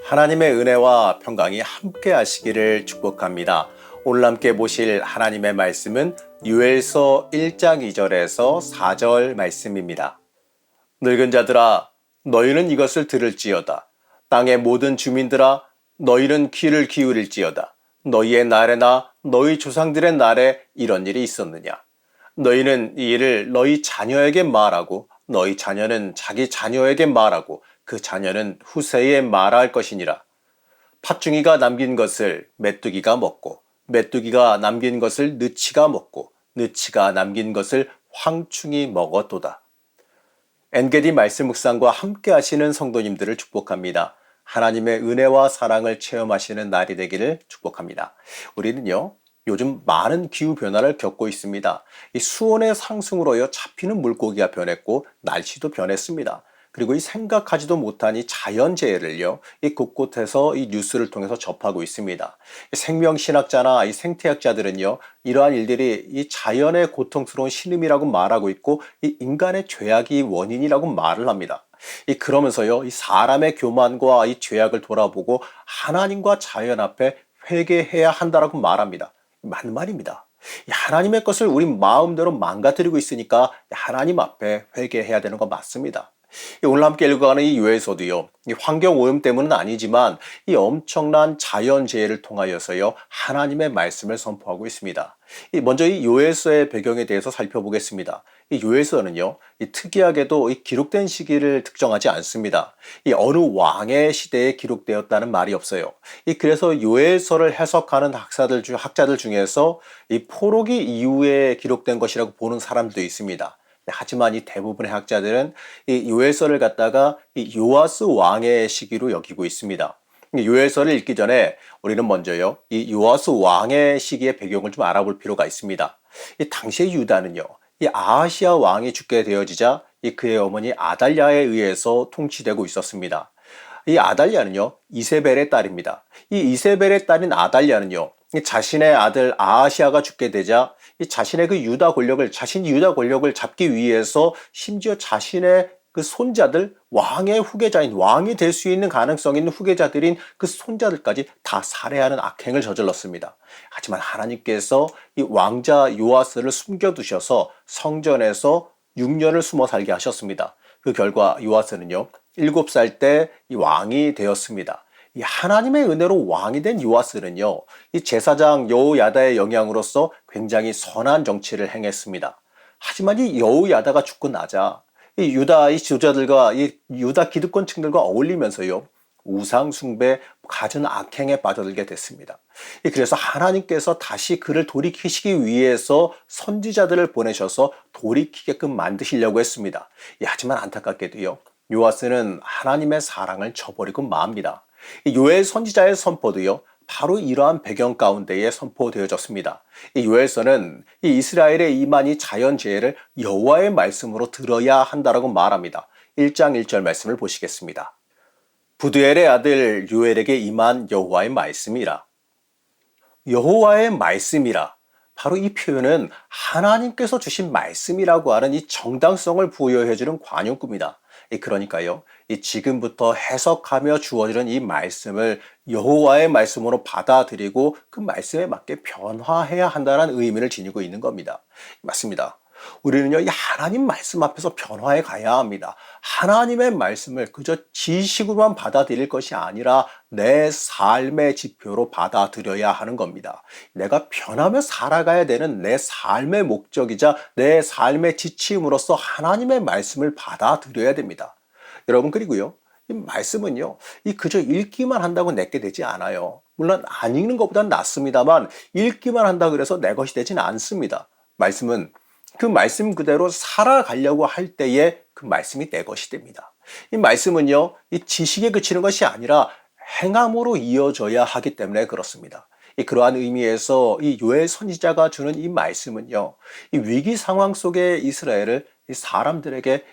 하나님의 은혜와 평강이 함께 하시기를 축복합니다. 오늘 함께 보실 하나님의 말씀은 요엘서 1장 2절에서 4절 말씀입니다. 늙은 자들아 너희는 이것을 들을지어다. 땅의 모든 주민들아 너희는 귀를 기울일지어다. 너희의 날에나 너희 조상들의 날에 이런 일이 있었느냐. 너희는 이 일을 너희 자녀에게 말하고 너희 자녀는 자기 자녀에게 말하고 그 자녀는 후세에 말할 것이니라. 팥중이가 남긴 것을 메뚜기가 먹고 메뚜기가 남긴 것을 느치가 먹고 느치가 남긴 것을 황충이 먹었도다. 엔게디 말씀 묵상과 함께 하시는 성도님들을 축복합니다. 하나님의 은혜와 사랑을 체험하시는 날이 되기를 축복합니다. 우리는요, 요즘 많은 기후변화를 겪고 있습니다. 이 수온의 상승으로요, 잡히는 물고기가 변했고, 날씨도 변했습니다. 그리고 이 생각하지도 못한 이 자연재해를요, 이 곳곳에서 이 뉴스를 통해서 접하고 있습니다. 생명신학자나 이 생태학자들은요, 이러한 일들이 이 자연의 고통스러운 신음이라고 말하고 있고, 이 인간의 죄악이 원인이라고 말을 합니다. 그러면서요, 이 사람의 교만과 이 죄악을 돌아보고 하나님과 자연 앞에 회개해야 한다라고 말합니다. 맞는 말입니다. 하나님의 것을 우리 마음대로 망가뜨리고 있으니까 하나님 앞에 회개해야 되는 거 맞습니다. 오늘 함께 읽어가는 이 요엘서도요, 이 환경 오염 때문은 아니지만 이 엄청난 자연재해를 통하여서요, 하나님의 말씀을 선포하고 있습니다. 먼저 이 요엘서의 배경에 대해서 살펴보겠습니다. 이 요엘서는요, 이 특이하게도 이 기록된 시기를 특정하지 않습니다. 이 어느 왕의 시대에 기록되었다는 말이 없어요. 그래서 요엘서를 해석하는 학자들 중에서 이 포로기 이후에 기록된 것이라고 보는 사람들도 있습니다. 하지만 이 대부분의 학자들은 이 요엘서를 갖다가 이 요아스 왕의 시기로 여기고 있습니다. 요엘서를 읽기 전에 우리는 먼저요, 이 요아스 왕의 시기의 배경을 좀 알아볼 필요가 있습니다. 이 당시의 유다는요, 이 아하시아 왕이 죽게 되어지자 이 그의 어머니 아달랴에 의해서 통치되고 있었습니다. 이 아달랴는요, 이세벨의 딸입니다. 이 이세벨의 딸인 아달랴는요, 자신의 아들 아하시아가 죽게 되자 이 자신의 자신이 유다 권력을 잡기 위해서 심지어 자신의 그 손자들, 왕이 될 수 있는 가능성 있는 후계자들인 그 손자들까지 다 살해하는 악행을 저질렀습니다. 하지만 하나님께서 이 왕자 요아스를 숨겨두셔서 성전에서 6년을 숨어 살게 하셨습니다. 그 결과 요아스는요, 7살 때 이 왕이 되었습니다. 이 하나님의 은혜로 왕이 된 요아스는요, 이 제사장 여호야다의 영향으로서 굉장히 선한 정치를 행했습니다. 하지만 이 여호야다가 죽고 나자 이 유다 이 지도자들과 이 유다 기득권층들과 어울리면서요, 우상 숭배, 갖은 악행에 빠져들게 됐습니다. 그래서 하나님께서 다시 그를 돌이키시기 위해서 선지자들을 보내셔서 돌이키게끔 만드시려고 했습니다. 하지만 안타깝게도요, 요아스는 하나님의 사랑을 저버리고 맙니다. 요엘 선지자의 선포도요, 바로 이러한 배경 가운데에 선포되어졌습니다. 이 요엘서는 이 이스라엘에 임한 이 자연재해를 여호와의 말씀으로 들어야 한다라고 말합니다. 1장 1절 말씀을 보시겠습니다. 부두엘의 아들 요엘에게 임한 여호와의 말씀이라. 여호와의 말씀이라. 바로 이 표현은 하나님께서 주신 말씀이라고 하는 이 정당성을 부여해주는 관용구입니다. 그러니까요, 지금부터 해석하며 주어지는 이 말씀을 여호와의 말씀으로 받아들이고 그 말씀에 맞게 변화해야 한다는 의미를 지니고 있는 겁니다. 맞습니다. 우리는요, 이 하나님 말씀 앞에서 변화해 가야 합니다. 하나님의 말씀을 그저 지식으로만 받아들일 것이 아니라 내 삶의 지표로 받아들여야 하는 겁니다. 내가 변하며 살아가야 되는 내 삶의 목적이자 내 삶의 지침으로서 하나님의 말씀을 받아들여야 됩니다. 여러분, 그리고요, 이 말씀은요, 그저 읽기만 한다고 내게 되지 않아요. 물론 안 읽는 것보다는 낫습니다만 읽기만 한다고 그래서 내 것이 되지는 않습니다. 말씀은 그 말씀 그대로 살아가려고 할 때에 그 말씀이 내 것이 됩니다. 이 말씀은요, 이 지식에 그치는 것이 아니라 행함으로 이어져야 하기 때문에 그렇습니다. 그러한 의미에서 이 요엘 선지자가 주는 이 말씀은요, 이 위기 상황 속의 이스라엘 사람들에게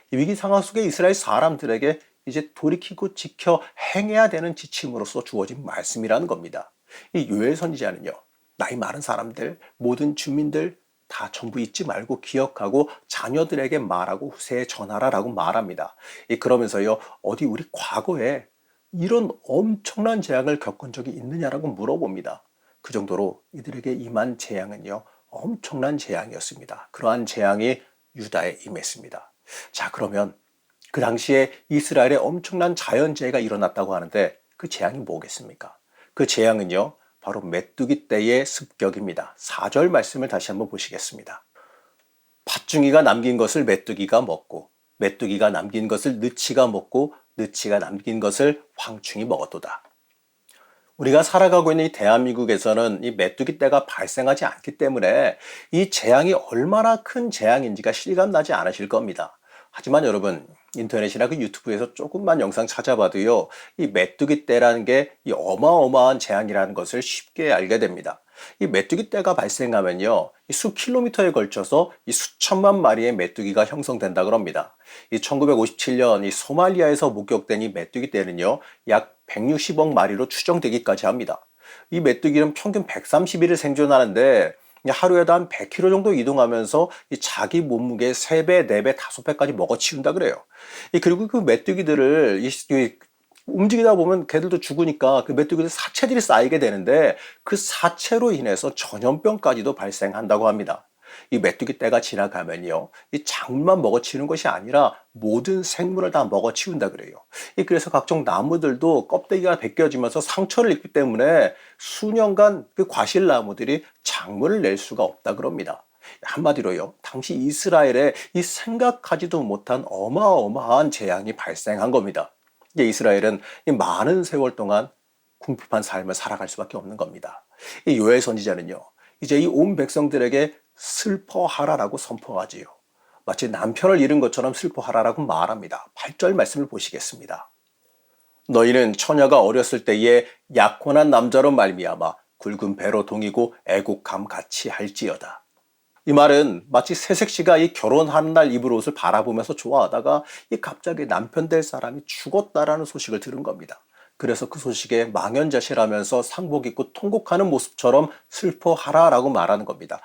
이제 돌이키고 지켜 행해야 되는 지침으로서 주어진 말씀이라는 겁니다. 이 요엘 선지자는요, 나이 많은 사람들, 모든 주민들 다 전부 잊지 말고 기억하고 자녀들에게 말하고 후세에 전하라라고 말합니다. 그러면서요, 어디 우리 과거에 이런 엄청난 재앙을 겪은 적이 있느냐라고 물어봅니다. 그 정도로 이들에게 임한 재앙은요, 엄청난 재앙이었습니다. 그러한 재앙이 유다에 임했습니다. 자, 그러면 그 당시에 이스라엘에 엄청난 자연재해가 일어났다고 하는데 그 재앙이 뭐겠습니까? 그 재앙은요, 바로 메뚜기 떼의 습격입니다. 4절 말씀을 다시 한번 보시겠습니다. 팥중이가 남긴 것을 메뚜기가 먹고 메뚜기가 남긴 것을 느치가 먹고 느치가 남긴 것을 황충이 먹었도다. 우리가 살아가고 있는 이 대한민국에서는 이 메뚜기 떼가 발생하지 않기 때문에 이 재앙이 얼마나 큰 재앙인지가 실감나지 않으실 겁니다. 하지만 여러분, 인터넷이나 그 유튜브에서 조금만 영상 찾아봐도요, 이 메뚜기 떼라는 게 이 어마어마한 재앙이라는 것을 쉽게 알게 됩니다. 이 메뚜기 떼가 발생하면요, 이 수킬로미터에 걸쳐서 이 수천만 마리의 메뚜기가 형성된다 그럽니다. 이 1957년 이 소말리아에서 목격된 이 메뚜기 떼는요, 약 160억 마리로 추정되기까지 합니다. 이 메뚜기는 평균 130일을 생존하는데 하루에도 한 100km 정도 이동하면서 이 자기 몸무게 3배, 4배, 5배까지 먹어치운다 그래요. 그리고 그 메뚜기들을 움직이다 보면 걔들도 죽으니까 그 메뚜기들 사체들이 쌓이게 되는데 그 사체로 인해서 전염병까지도 발생한다고 합니다. 이 메뚜기 떼가 지나가면요, 이 작물만 먹어치우는 것이 아니라 모든 생물을 다 먹어치운다 그래요. 그래서 각종 나무들도 껍데기가 벗겨지면서 상처를 입기 때문에 수년간 그 과실나무들이 작물을 낼 수가 없다 그럽니다. 한마디로요, 당시 이스라엘에 이 생각하지도 못한 어마어마한 재앙이 발생한 겁니다. 이스라엘은 많은 세월 동안 궁핍한 삶을 살아갈 수밖에 없는 겁니다. 이 요엘 선지자는요, 이제 이 온 백성들에게 슬퍼하라라고 선포하지요. 마치 남편을 잃은 것처럼 슬퍼하라라고 말합니다. 8절 말씀을 보시겠습니다. 너희는 처녀가 어렸을 때에 약혼한 남자로 말미암아 굵은 배로 동이고 애국함 같이 할지어다. 이 말은 마치 새색시가 이 결혼하는 날 입을 옷을 바라보면서 좋아하다가 이 갑자기 남편 될 사람이 죽었다라는 소식을 들은 겁니다. 그래서 그 소식에 망연자실하면서 상복 입고 통곡하는 모습처럼 슬퍼하라라고 말하는 겁니다.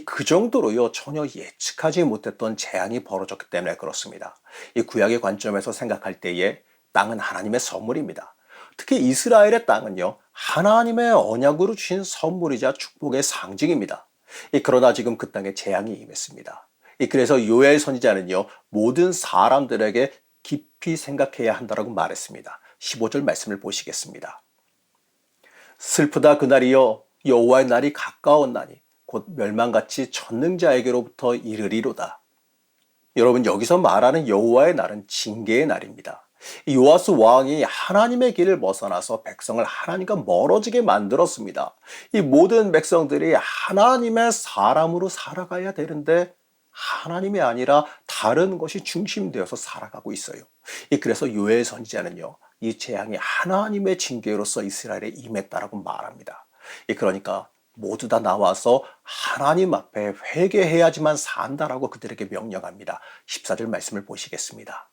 그 정도로요, 전혀 예측하지 못했던 재앙이 벌어졌기 때문에 그렇습니다. 이 구약의 관점에서 생각할 때에 땅은 하나님의 선물입니다. 특히 이스라엘의 땅은요, 하나님의 언약으로 주신 선물이자 축복의 상징입니다. 그러나 지금 그 땅에 재앙이 임했습니다. 그래서 요엘 선지자는요, 모든 사람들에게 깊이 생각해야 한다라고 말했습니다. 15절 말씀을 보시겠습니다. 슬프다 그날이여, 여호와의 날이 가까웠나니 곧 멸망같이 전능자에게로부터 이르리로다. 여러분, 여기서 말하는 여호와의 날은 징계의 날입니다. 요아스 왕이 하나님의 길을 벗어나서 백성을 하나님과 멀어지게 만들었습니다. 이 모든 백성들이 하나님의 사람으로 살아가야 되는데 하나님이 아니라 다른 것이 중심되어서 살아가고 있어요. 그래서 요엘 선지자는요, 이 재앙이 하나님의 징계로서 이스라엘에 임했다라고 말합니다. 그러니까 모두 다 나와서 하나님 앞에 회개해야지만 산다라고 그들에게 명령합니다. 14절 말씀을 보시겠습니다.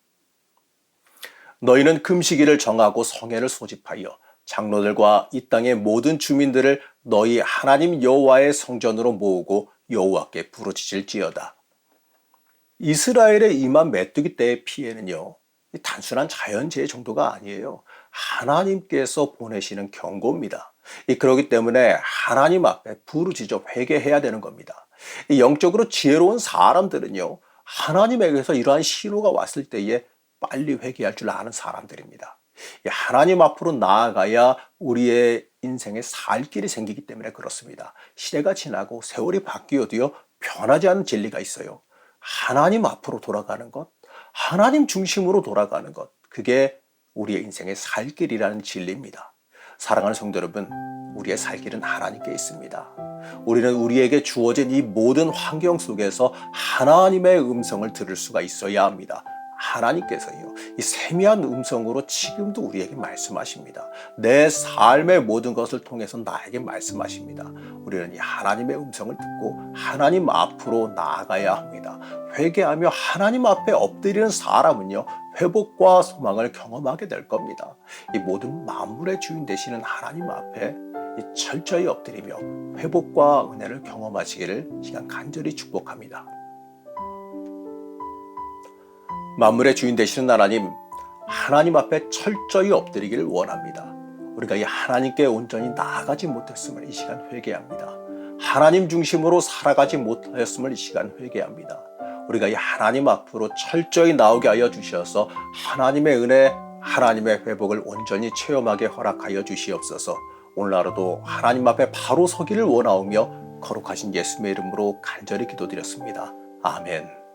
너희는 금식일을 정하고 성회를 소집하여 장로들과 이 땅의 모든 주민들을 너희 하나님 여호와의 성전으로 모으고 여호와께 부르짖을지어다. 이스라엘에 임한 메뚜기 떼의 피해는요, 단순한 자연재해 정도가 아니에요. 하나님께서 보내시는 경고입니다. 그렇기 때문에 하나님 앞에 부르짖어 회개해야 되는 겁니다. 영적으로 지혜로운 사람들은요, 하나님에게서 이러한 신호가 왔을 때에 빨리 회개할 줄 아는 사람들입니다. 하나님 앞으로 나아가야 우리의 인생에 살 길이 생기기 때문에 그렇습니다. 시대가 지나고 세월이 바뀌어도요, 변하지 않는 진리가 있어요. 하나님 앞으로 돌아가는 것, 하나님 중심으로 돌아가는 것, 그게 우리의 인생의 살 길이라는 진리입니다. 사랑하는 성도 여러분, 우리의 살 길은 하나님께 있습니다. 우리는 우리에게 주어진 이 모든 환경 속에서 하나님의 음성을 들을 수가 있어야 합니다. 하나님께서요, 이 세미한 음성으로 지금도 우리에게 말씀하십니다. 내 삶의 모든 것을 통해서 나에게 말씀하십니다. 우리는 이 하나님의 음성을 듣고 하나님 앞으로 나아가야 합니다. 회개하며 하나님 앞에 엎드리는 사람은요, 회복과 소망을 경험하게 될 겁니다. 이 모든 만물의 주인 되시는 하나님 앞에 철저히 엎드리며 회복과 은혜를 경험하시기를 시간 간절히 축복합니다. 만물의 주인 되시는 하나님, 하나님 앞에 철저히 엎드리기를 원합니다. 우리가 이 하나님께 온전히 나아가지 못했음을 이 시간 회개합니다. 하나님 중심으로 살아가지 못하였음을 이 시간 회개합니다. 우리가 이 하나님 앞으로 철저히 나오게 하여 주셔서 하나님의 은혜, 하나님의 회복을 온전히 체험하게 허락하여 주시옵소서. 오늘 하루도 하나님 앞에 바로 서기를 원하오며 거룩하신 예수님의 이름으로 간절히 기도드렸습니다. 아멘.